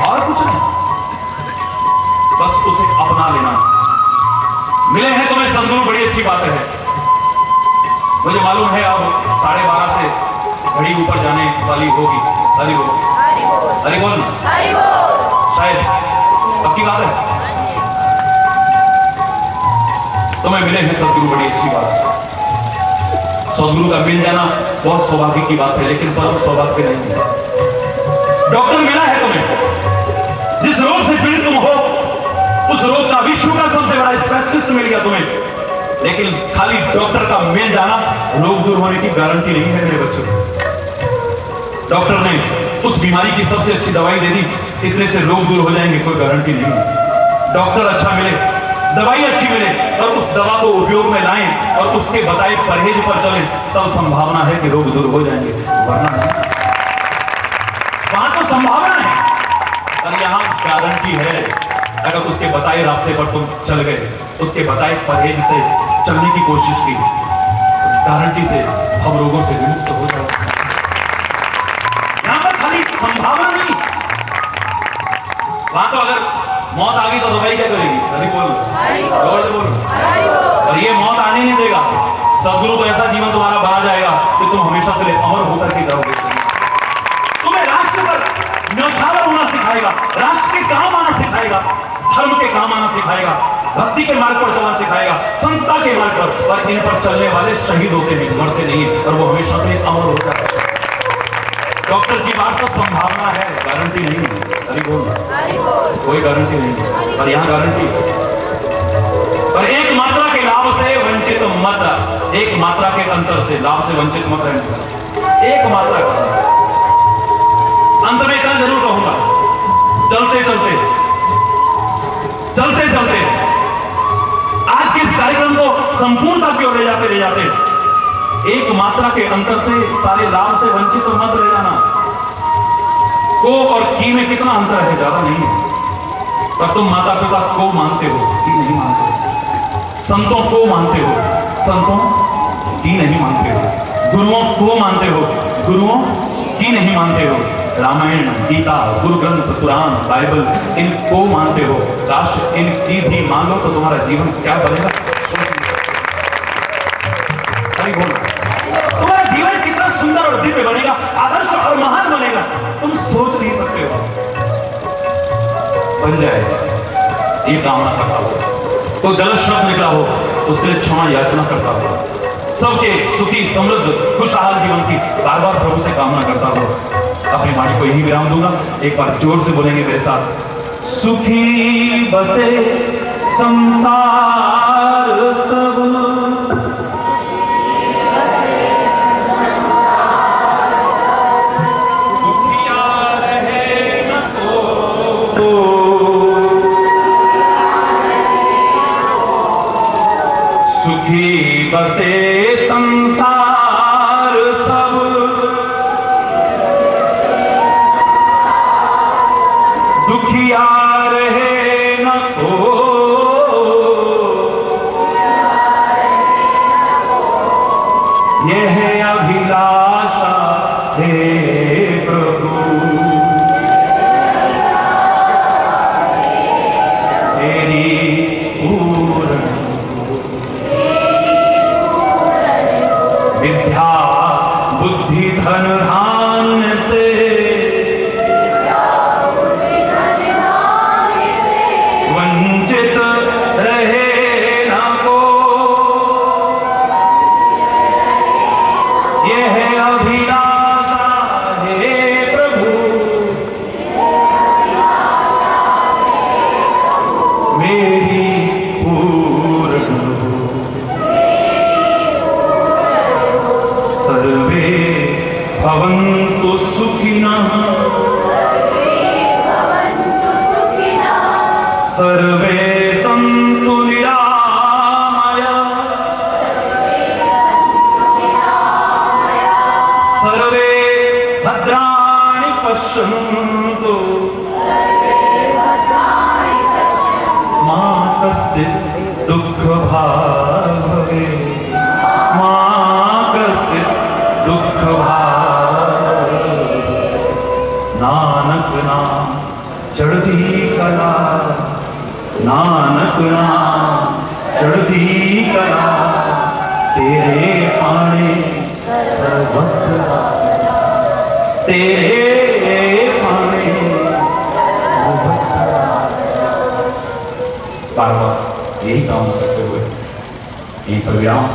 और कुछ नहीं, बस उसे अपना लेना। मिले हैं तुम्हें सदगुरु, बड़ी अच्छी बात है। मुझे मालूम है अब 12:30 से घड़ी ऊपर जाने वाली होगी। हरि बोल, हरि बोल ना, शायद पक्की बात है। तुम्हें मिले हैं सदगुरु, बड़ी अच्छी बात है। सदगुरु का मिल जाना बहुत सौभाग्य की बात है, लेकिन परम सौभाग्य नहीं है। डॉक्टर मिला है तुम्हें, जिस रोग से पीड़ित तुम हो उस रोग का विश्व का सबसे बड़ा स्पेशलिस्ट मिल गया तुम्हें, लेकिन खाली डॉक्टर का मिल जाना रोग दूर होने की गारंटी नहीं है मेरे बच्चों। डॉक्टर ने उस बीमारी की सबसे अच्छी दवाई दे दी, इतने से रोग दूर हो जाएंगे, कोई गारंटी नहीं है। डॉक्टर अच्छा मिले, दवाई अच्छी मिले और उस दवा को उपयोग में लाएं और उसके बताए परहेज पर चलें, तब संभावना है कि रोग दूर हो जाएंगे, वरना नहीं। वहां तो संभावना है, पर यहां गारंटी है। अगर उसके बताए रास्ते पर तुम चल गए, उसके बताए परहेज से चलने की कोशिश की, गारंटी से हम रोगों से मुक्त हो जाओगे। यहां पर खाली संभावना नहीं, वहां तो अगर मौत आ गई तो दवाई क्या करेगी? अरे बोलो, जोर से बोलो। और ये मौत आने नहीं देगा। सदगुरु तो ऐसा जीवन तुम्हारा बना जाएगा कि तुम हमेशा के लिए अमर होकर के जाओगे। तुम्हें राष्ट्र पर न्यौछावर होना सिखाएगा, राष्ट्र के काम आना सिखाएगा, धर्म के काम आना सिखाएगा, भक्ति के मार्ग पर चलना सिखाएगा, संतता के मार्ग पर। और इन पर चलने वाले शहीद होते हैं, मरते नहीं, और वो हमेशा के लिए अमर हो जाते हैं। डॉक्टर की बात तो संभावना है, गारंटी नहीं है। अरे बोल, कोई गारंटी नहीं, पर यहाँ गारंटी है। पर एक मात्रा के लाभ से वंचित मत, एक मात्रा के अंतर से लाभ से वंचित मत रहना। एक मात्रा का अंत में इतना जरूर कहूंगा, चलते चलते चलते चलते आज के इस कार्यक्रम को संपूर्णता की ओर ले जाते एक मात्रा के अंतर से सारे लाभ से वंचित मत रह जाना। को और की में कितना अंतर है? ज्यादा नहीं है। पर तुम माता पिता को मानते हो, की नहीं मानते हो। संतों को मानते हो, संतों की नहीं मानते हो। गुरुओं को मानते हो, गुरुओं की नहीं मानते हो। रामायण, गीता, गुरु ग्रंथ, पुराण, बाइबल, इनको मानते हो। काश इनकी भी मान लो तो तुम्हारा जीवन क्या बनेगा। तुम्हारा जीवन कितना सुंदर और दिव्य बनेगा, आदर्श और महान बनेगा, तुम सोच नहीं सकते हो। बन जाए ये कामना करता हो, कोई गलत शब्द निकला हो उसके लिए क्षमा याचना करता हो, सबके सुखी समृद्ध खुशहाल जीवन की बार बार प्रभु से कामना करता हो। अपनी वाणी को यही विराम दूंगा। एक बार जोर से बोलेंगे मेरे साथ। सुखी बसे संसार सब, सुखी बसे संसार सब, दुखिया रहे न को। यह अभिलाषा है प्रभु, तेरी पूर्ण विद्या बुद्धि धन धान्य से, वंचित रहे न को। यह अभिलाषा है प्रभु, मेरी पूर्ण। सर्वे भवन्तु सुखिनः, सर्वे सन्तु निरामया, सर्वे भद्राणि पश्यन्तु, मा कश्चित् दुःखभाग् भवेत्, मा कश्चित् दुःखभाग्। नानक नाम चढ़ती कला, नानक नाम चढ़ती कला, तेरे पाने सर्वत्र, तेरे पाने सर्वत्र। बार बार यही कामना करते हुए यही पर विराम।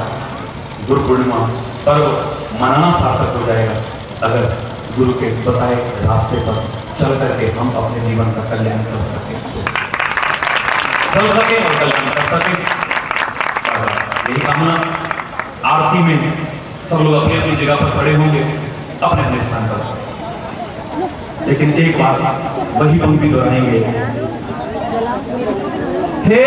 गुरु पूर्णिमा पर्व मनाना सार्थक हो जाएगा अगर गुरु के बताए रास्ते पर चल करके हम अपने जीवन का कल्याण कर सके, चल सके और कल्याण कर सके। यही कामना। आरती में सब लोग अपनी अपनी जगह पर खड़े होंगे, अपने अपने स्थान पर, लेकिन एक बात वही पंक्ति दोहराएंगे। हे